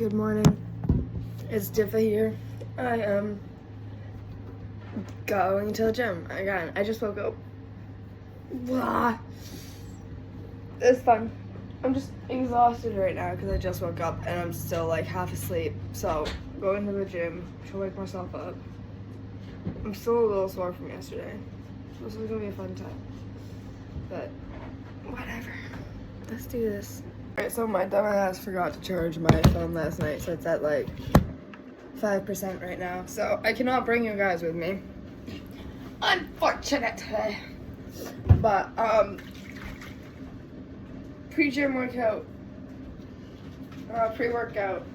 Good morning. It's Diffa here. I am going to the gym again. I just woke up. Blah. It's fun. I'm just exhausted right now because I just woke up and I'm still like half asleep. So going to the gym to wake myself up. I'm still a little sore from yesterday. This is gonna be a fun time. But whatever. Let's do this. Alright, so my dumbass forgot to charge my phone last night, so it's at like 5% right now. So I cannot bring you guys with me. Unfortunate. But pre-gym workout. Pre-workout.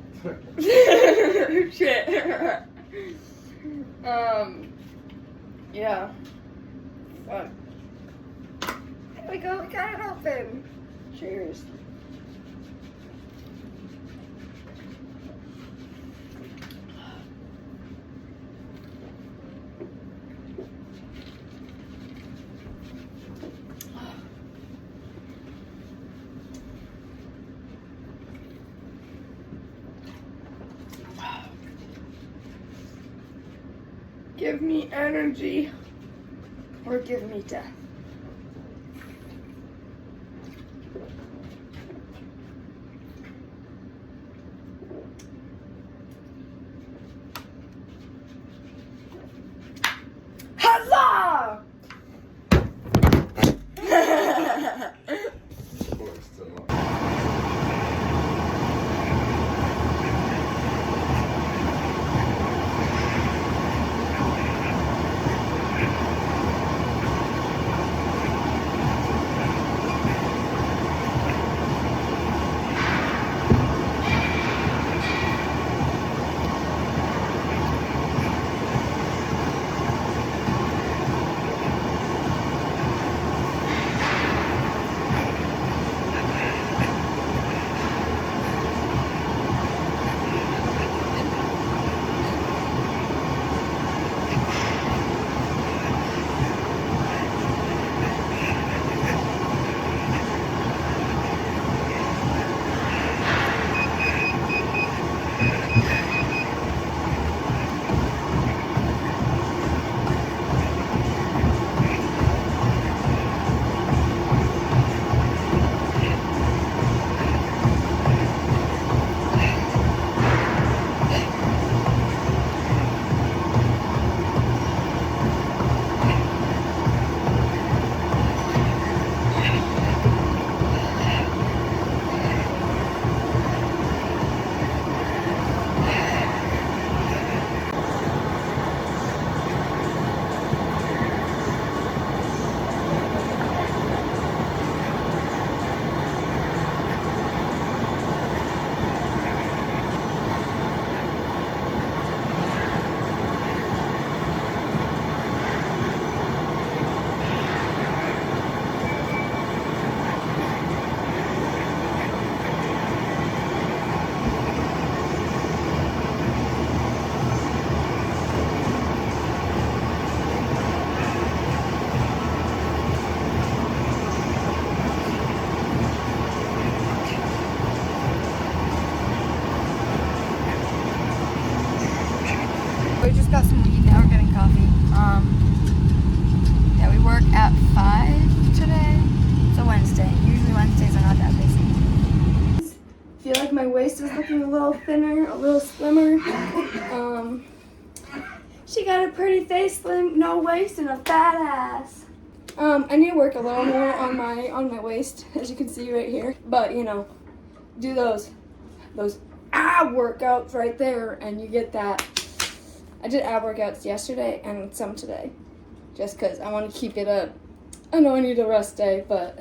Shit. Yeah. Fun. There we go, we got it open. Cheers. Give me energy or give me death. Huzzah! We just got some weed, now we're getting coffee. Yeah, we work at 5 today. It's a Wednesday. Usually Wednesdays are not that busy. I feel like my waist is looking a little thinner, a little slimmer. She got a pretty face, slim, no waist, and a fat ass. I need to work a little more on my waist, as you can see right here. But you know, do those ab workouts right there, and you get that. I did ab workouts yesterday and some today, just because I want to keep it up. I know I need a rest day, but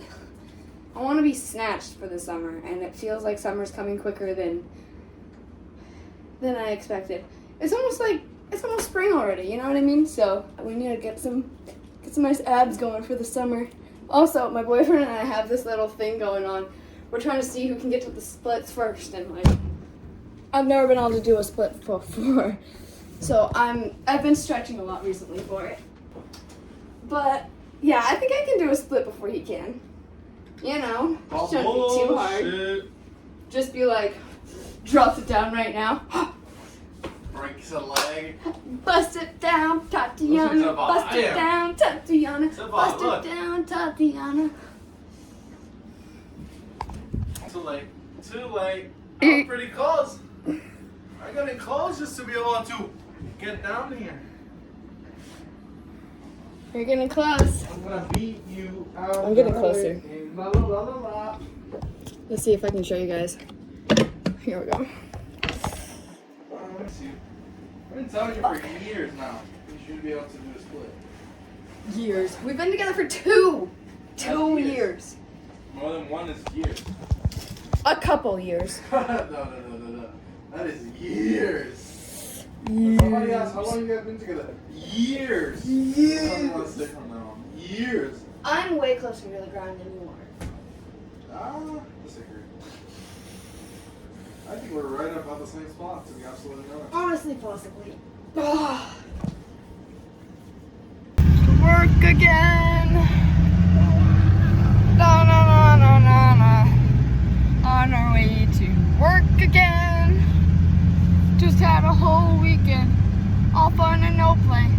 I want to be snatched for the summer, and it feels like summer's coming quicker than I expected. It's almost spring already, you know what I mean? So we need to get some nice abs going for the summer. Also, my boyfriend and I have this little thing going on. We're trying to see who can get to the splits first, and like, I've never been able to do a split before. So I've been stretching a lot recently for it. But yeah, I think I can do a split before he can. You know, shouldn't be too hard. Just be like Drops it down right now. Breaks a leg. Bust it down, Tatiana. Bust it down, Tatiana. Bust it down, Tatiana. Too late. Too late. I'm pretty close. I got it close just to be able to get down here. You're getting close. I'm gonna beat you out. I'm getting closer. La, la, la, la, la. Let's see if I can show you guys. Here we go. Let me see. I've been telling you for years now. You should be able to do a split. Years. We've been together for two That's years. More than one is years. A couple years. No. That is years. Somebody asked, how long you guys been together? Years. Years. I'm way closer to the ground than you are. Disagree. I think we're right about the same spot, to be absolutely honest. Honestly, possibly. Work again. No. On our way to work again. Just had a whole weekend. All fun and no play.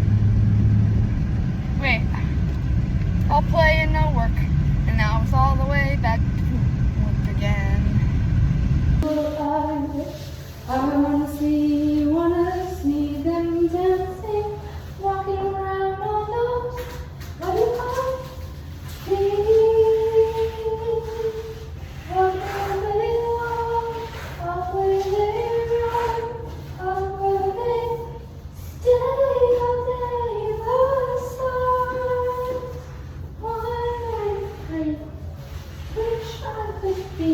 Wait. All play and no work. And now it's all the way back to work again. I wanna see them dancing, walking around on those butterfly trees. Where they walk, up where they run, up where they stay all day the stars. One and wish I could be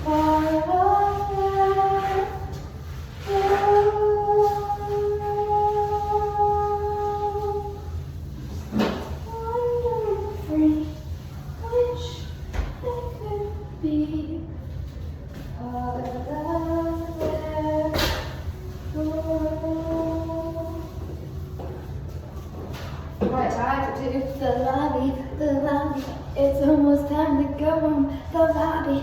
part of that. Wonderful, wish I could be part of that. Right, time to the lobby. It's almost time to go home. The lobby.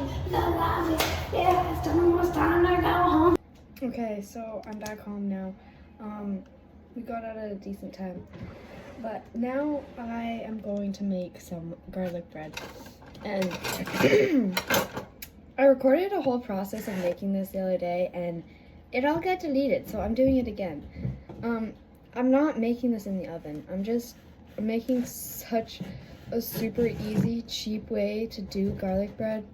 Yeah, it's almost time to go home. Okay, so I'm back home now. We got out at a decent time. But now I am going to make some garlic bread. And I recorded a whole process of making this the other day and it all got deleted, so I'm doing it again. I'm not making this in the oven. I'm just making such a super easy, cheap way to do garlic bread.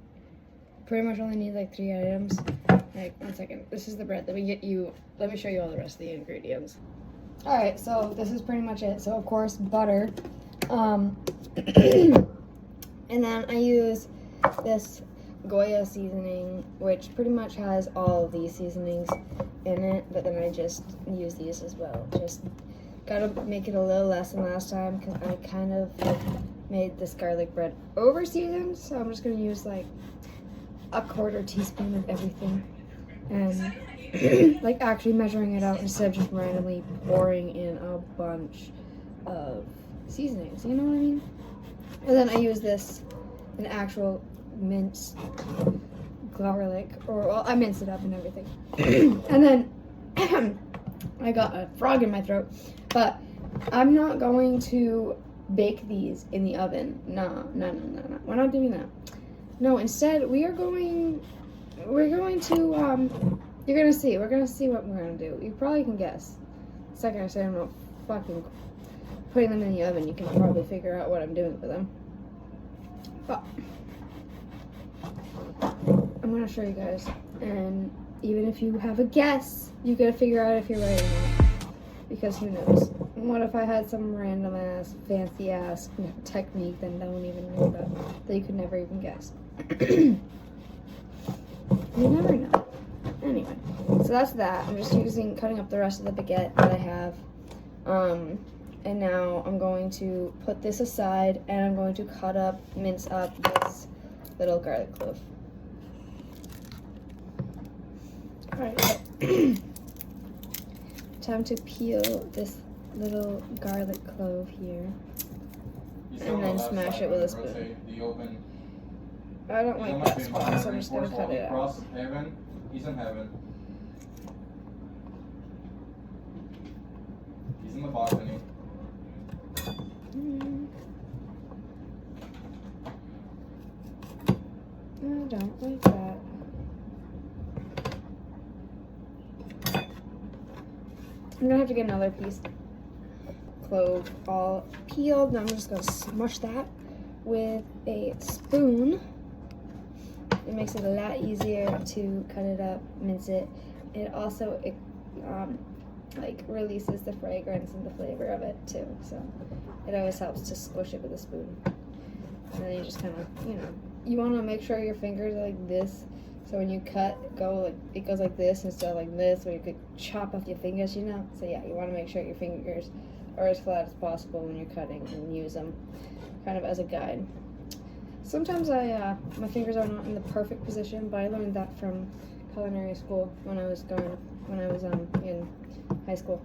Pretty much only need like 3 items. Like, 1 second. This is the bread. Let me show you all the rest of the ingredients. Alright, so this is pretty much it. So of course, butter. And then I use this Goya seasoning, which pretty much has all of these seasonings in it, but then I just use these as well. Just gotta make it a little less than last time because I kind of made this garlic bread over seasoned, so I'm just gonna use like a 1/4 teaspoon of everything and like actually measuring it out instead of just randomly pouring in a bunch of seasonings, you know what I mean? And then I use this, an actual minced garlic, or well, I minced it up and everything. And then I got a frog in my throat, but I'm not going to bake these in the oven. No, we're not doing that. No, instead we're going to you're gonna see. We're gonna see what we're gonna do. You probably can guess. The second I say I'm not fucking putting them in the oven, you can probably figure out what I'm doing with them. But I'm gonna show you guys, and even if you have a guess, you gotta figure out if you're right or not. Because who knows? What if I had some random ass, fancy ass technique that no one even knew about, that you could never even guess? You never know. Anyway, so that's that. I'm just cutting up the rest of the baguette that I have. And now I'm going to put this aside, and I'm going to mince up this little garlic clove. Alright, so time to peel this little garlic clove here. And then smash it with a spoon. I don't like that spot, so I'm just going to cut it out. He's in heaven. He's in the balcony. I don't like that. I'm gonna have to get another piece. Clove all peeled. Now I'm just gonna smush that with a spoon. It makes it a lot easier to cut it up, mince it. It also like releases the fragrance and the flavor of it too. So it always helps to squish it with a spoon. And then you just kind of, you want to make sure your fingers are like this. So when you cut, it goes like this instead of like this, where you could chop off your fingers, So yeah, you want to make sure your fingers are as flat as possible when you're cutting and use them kind of as a guide. Sometimes my fingers are not in the perfect position, but I learned that from culinary school when I was in high school.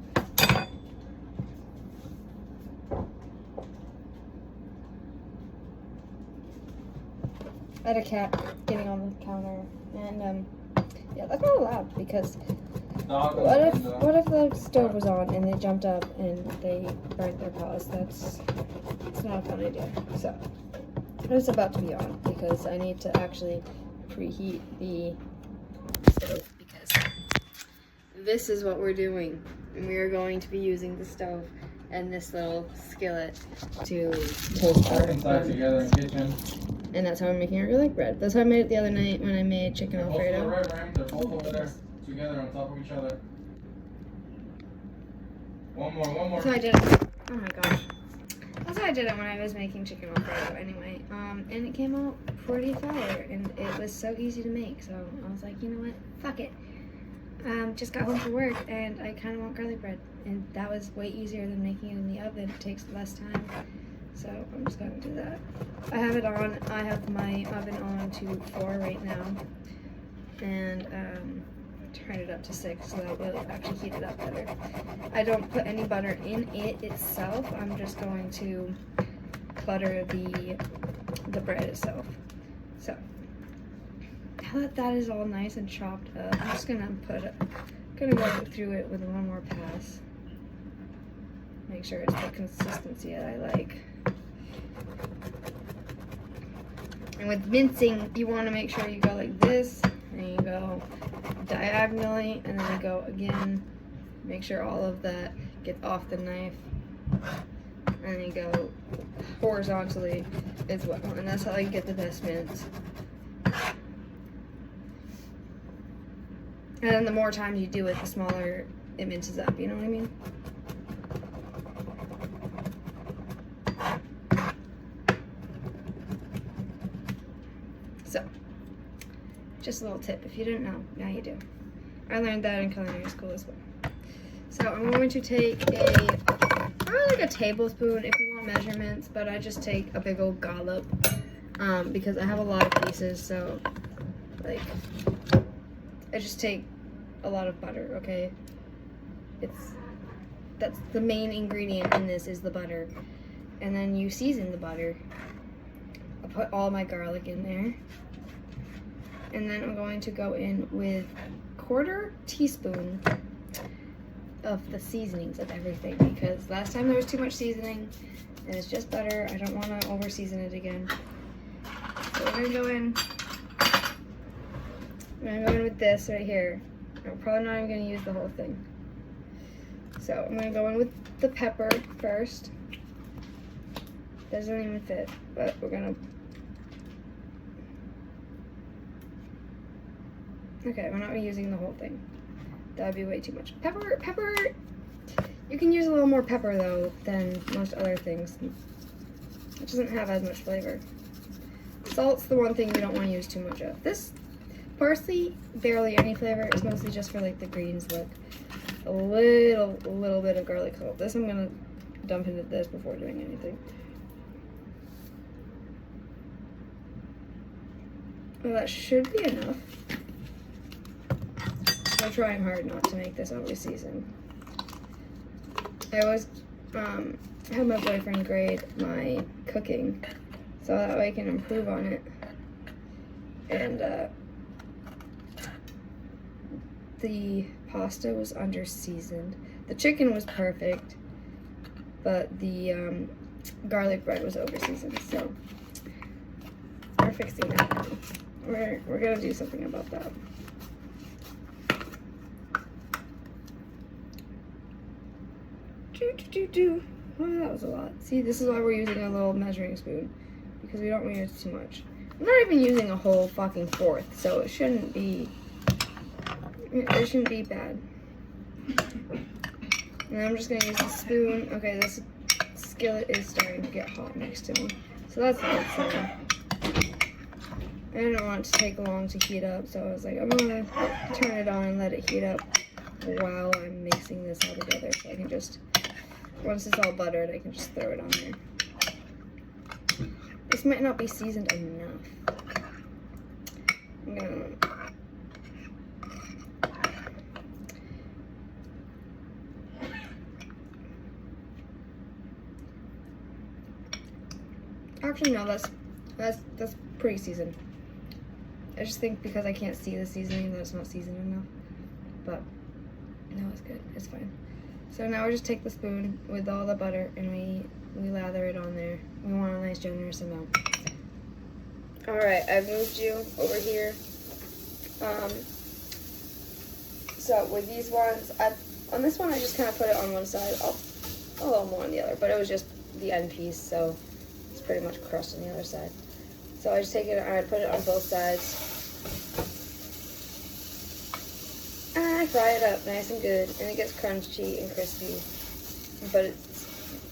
I had a cat getting on the counter, and yeah, that's not allowed because what if the stove was on and they jumped up and they burnt their paws? It's not a fun idea. So it's about to be on because I need to actually preheat the stove because this is what we're doing. And we are going to be using the stove and this little skillet to toast our inside together in the kitchen. And that's how I'm making our garlic bread. That's how I made it the other night when I made chicken Alfredo. They're both over there together on top of each other. One more. That's how I did it. Oh my gosh. That's how I did it when I was making chicken Alfredo anyway. And it came out pretty fire and it was so easy to make. So I was like, you know what? Fuck it. Just got home from work and I kind of want garlic bread. And that was way easier than making it in the oven. It takes less time. So I'm just going to do that. I have it on. I have my oven on to 4 right now. And turn it up to 6 so that it'll actually heat it up better. I don't put any butter in it itself. I'm just going to butter the bread itself. So now that that is all nice and chopped up, I'm just gonna go through it with one more pass. Make sure it's the consistency that I like. And with mincing, you want to make sure you go like this, and you go diagonally, and then you go again. Make sure all of that gets off the knife, and then you go horizontally as well. And that's how you get the best mince. And then the more times you do it, the smaller it minces up, you know what I mean? So, just a little tip. If you didn't know, now you do. I learned that in culinary school as well. So I'm going to take probably like a tablespoon if you want measurements, but I just take a big old dollop because I have a lot of pieces, so like I just take a lot of butter, okay? That's the main ingredient in this is the butter. And then you season the butter. I'll put all my garlic in there. And then I'm going to go in with 1/4 teaspoon of the seasonings of everything because last time there was too much seasoning and it's just butter. I don't want to over season it again. So we're gonna go in. I'm gonna go in with this right here. I'm probably not even gonna use the whole thing. So I'm gonna go in with the pepper first. Doesn't even fit, but we're gonna. Okay, we're not using the whole thing. That would be way too much. Pepper. You can use a little more pepper though than most other things. It doesn't have as much flavor. Salt's the one thing you don't want to use too much of. This parsley, barely any flavor. It's mostly just for like the greens look. A little bit of garlic clove. This I'm gonna dump into this before doing anything. Well, that should be enough. I'm trying hard not to make this always seasoned. I always have my boyfriend grade my cooking so that way I can improve on it. And the pasta was under seasoned. The chicken was perfect, but the garlic bread was over seasoned. So we're fixing that now. We're gonna do something about that. Oh, that was a lot. See, this is why we're using a little measuring spoon, because we don't want to use too much. I'm not even using a whole fucking fourth, so it shouldn't be bad. And I'm just gonna use a spoon. Okay, this skillet is starting to get hot next to me, so that's a good sign. I didn't want it to take long to heat up, so I was like, I'm gonna turn it on and let it heat up while I'm mixing this all together, so I can just, once it's all buttered, I can just throw it on there. This might not be seasoned enough. I'm gonna... Actually, no, that's pretty seasoned. I just think because I can't see the seasoning that it's not seasoned enough. But no, it's good. It's fine. So now we just take the spoon with all the butter and we lather it on there. We want a nice generous amount. Alright, I've moved you over here. So with these ones, on this one I just kind of put it on one side, a little more on the other, but it was just the end piece, so it's pretty much crushed on the other side. So I just take it and I put it on both sides. And I fry it up nice and good, and it gets crunchy and crispy. But it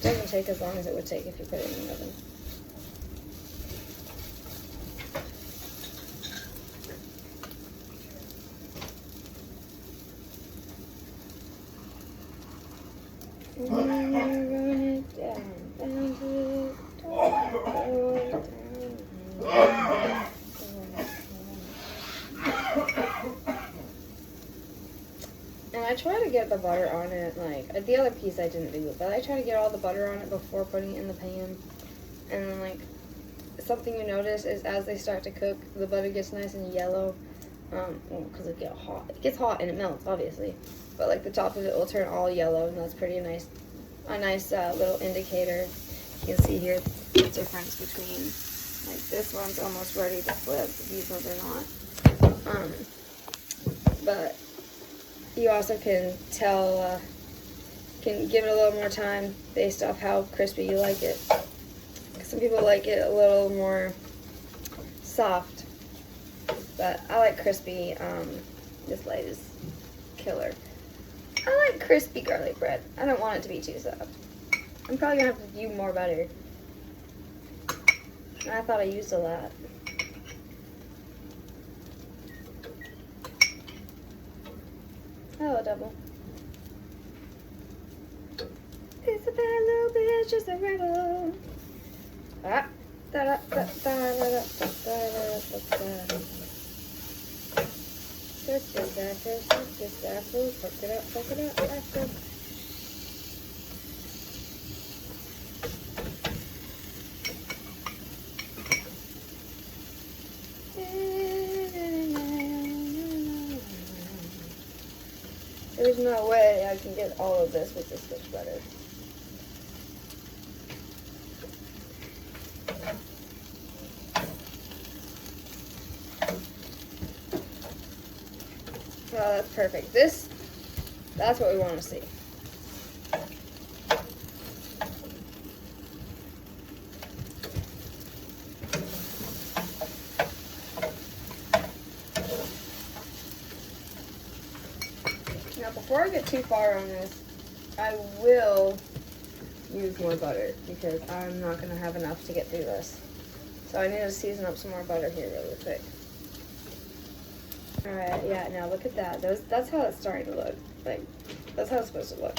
doesn't take as long as it would take if you put it in the oven. And run it down, down to it, down. And I try to get the butter on it, like, the other piece I didn't do it, but I try to get all the butter on it before putting it in the pan. And then, like, something you notice is as they start to cook, the butter gets nice and yellow, because it gets hot. It gets hot and it melts, obviously. But, like, the top of it will turn all yellow, and that's pretty nice, a nice little indicator. You can see here the difference between, like, this one's almost ready to flip, these ones are not. But you also can tell, can give it a little more time based off how crispy you like it. Some people like it a little more soft, but I like crispy. This light is killer. I like crispy garlic bread. I don't want it to be too soft. I'm probably gonna have to use more butter. I thought I used a lot. Hello, double. It's a bad little bitch, just a rebel. Ah, da da da da da da da da da. Just this after, fuck it up, after. There's no way I can get all of this with this much butter. Oh, that's perfect. That's what we want to see. Now, before I get too far on this, I will use more butter because I'm not going to have enough to get through this. So I need to season up some more butter here really quick. Alright, yeah, now look at that. That's how it's starting to look. Like, that's how it's supposed to look.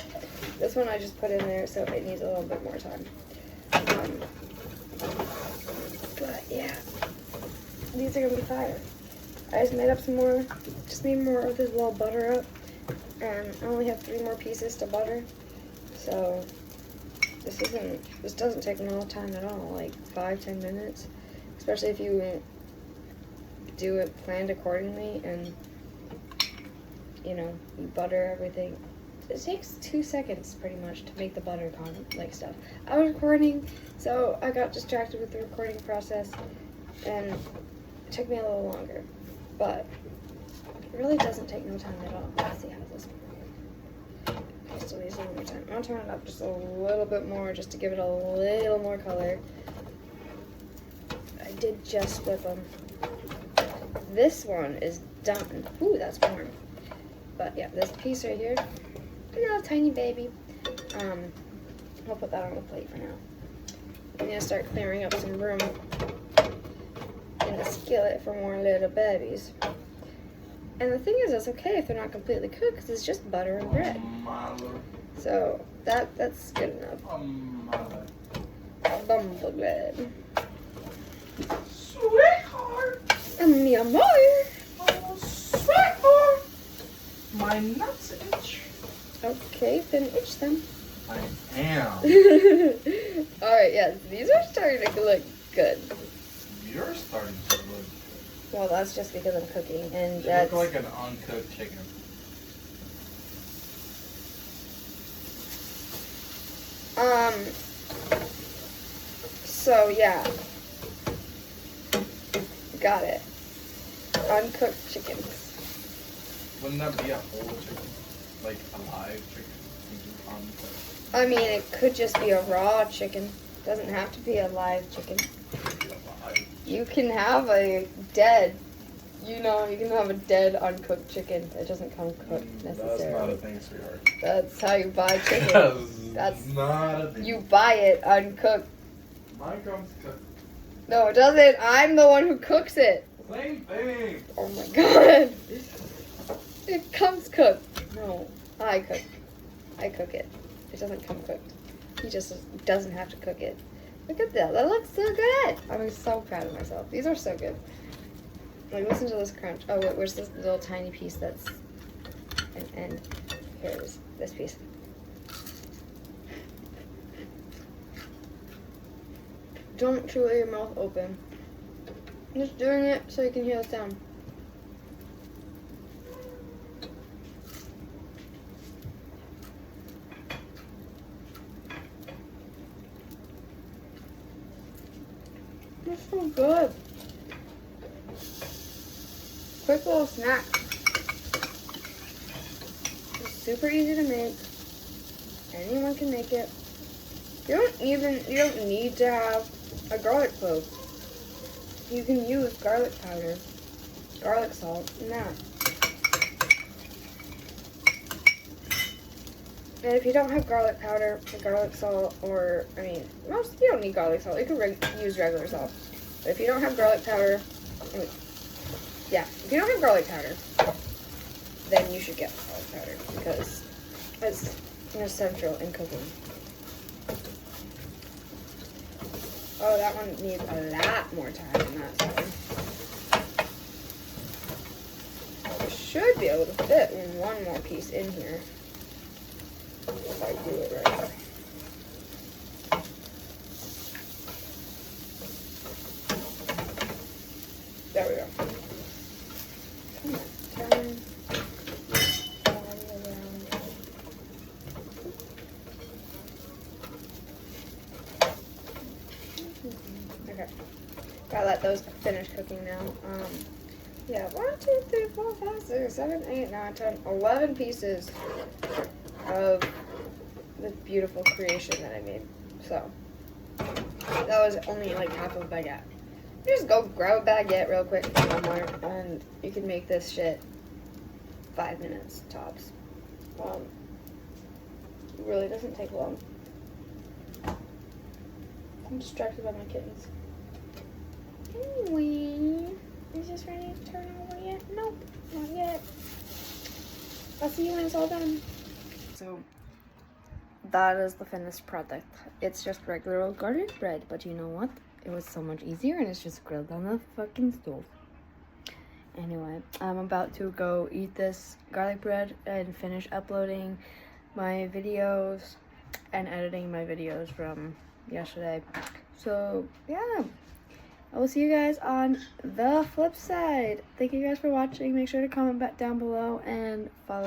This one I just put in there, so it needs a little bit more time. But, yeah. These are going to be fire. I just made up some more. Just need more of this little butter up. And I only have 3 more pieces to butter. So, this doesn't take a long time at all. Like, 5-10 minutes. Especially if you do it planned accordingly, and you know, you butter everything. It takes 2 seconds pretty much to make the butter like stuff. I was recording, so I got distracted with the recording process, and it took me a little longer, but it really doesn't take no time at all. Let's see how this works. Okay, still use it one more time. I'm gonna turn it up just a little bit more, just to give it a little more color. I did just flip them. This one is done. Ooh, that's warm. But yeah, this piece right here, a little tiny baby. I'll put that on the plate for now. I'm gonna start clearing up some room in the skillet for more little babies. And the thing is, it's okay if they're not completely cooked, because it's just butter and bread. So that's good enough. Bumblegad. Sweetheart! Mi amor! Oh, sweetheart! My nuts itch. Okay, then itch them. I am. Alright, yeah, these are starting to look good. You're starting to look. Well, that's just because I'm cooking, and You that's... look like an uncooked chicken. So, yeah. Got it. Uncooked chickens. Wouldn't that be a whole chicken? Like a live chicken? Uncooked. I mean, it could just be a raw chicken. Doesn't have to be a live chicken. You can have a dead, you can have a dead uncooked chicken. It doesn't come cooked necessarily. That's not a thing, sweetheart. That's how you buy chicken. That's not a thing. You buy it uncooked. Mine comes cooked. No, it doesn't. I'm the one who cooks it. Same thing. Oh my god. It comes cooked. No, I cook. I cook it. It doesn't come cooked. He just doesn't have to cook it. Look at that. That looks so good. I'm so proud of myself. These are so good. Like, listen to this crunch. Oh, wait, where's this little tiny piece that's an end? Here it is. This piece. Don't chew with your mouth open. I'm just doing it so you can hear the sound. It's so good. Quick little snack. It's super easy to make. Anyone can make it. You don't need to have a garlic clove. You can use garlic powder, garlic salt, and that. And if you don't have garlic powder, garlic salt, or, you don't need garlic salt. You can use regular salt. But if you don't have garlic powder, if you don't have garlic powder, then you should get garlic powder, because it's essential in cooking. Oh, that one needs a lot more time than that one. I should be able to fit one more piece in here. If I do it right. There we go. Come on, turn. Body around. Okay. Gotta let those finish cooking now. Yeah, 1, 2, 3, 4, 5, 6, 7, 8, 9, 10, 11 pieces of this beautiful creation that I made. So, that was only like half of a baguette. You just go grab a baguette real quick from Walmart, and you can make this shit 5 minutes tops. It really doesn't take long. I'm distracted by my kittens. Anyway, is this ready to turn over yet? Nope, not yet. I'll see you when it's all done. So, that is the finished product. It's just regular old garlic bread, but you know what? It was so much easier, and it's just grilled on the fucking stove. Anyway, I'm about to go eat this garlic bread and finish uploading my videos and editing my videos from yesterday. So, yeah. I will see you guys on the flip side. Thank you guys for watching. Make sure to comment back down below and follow.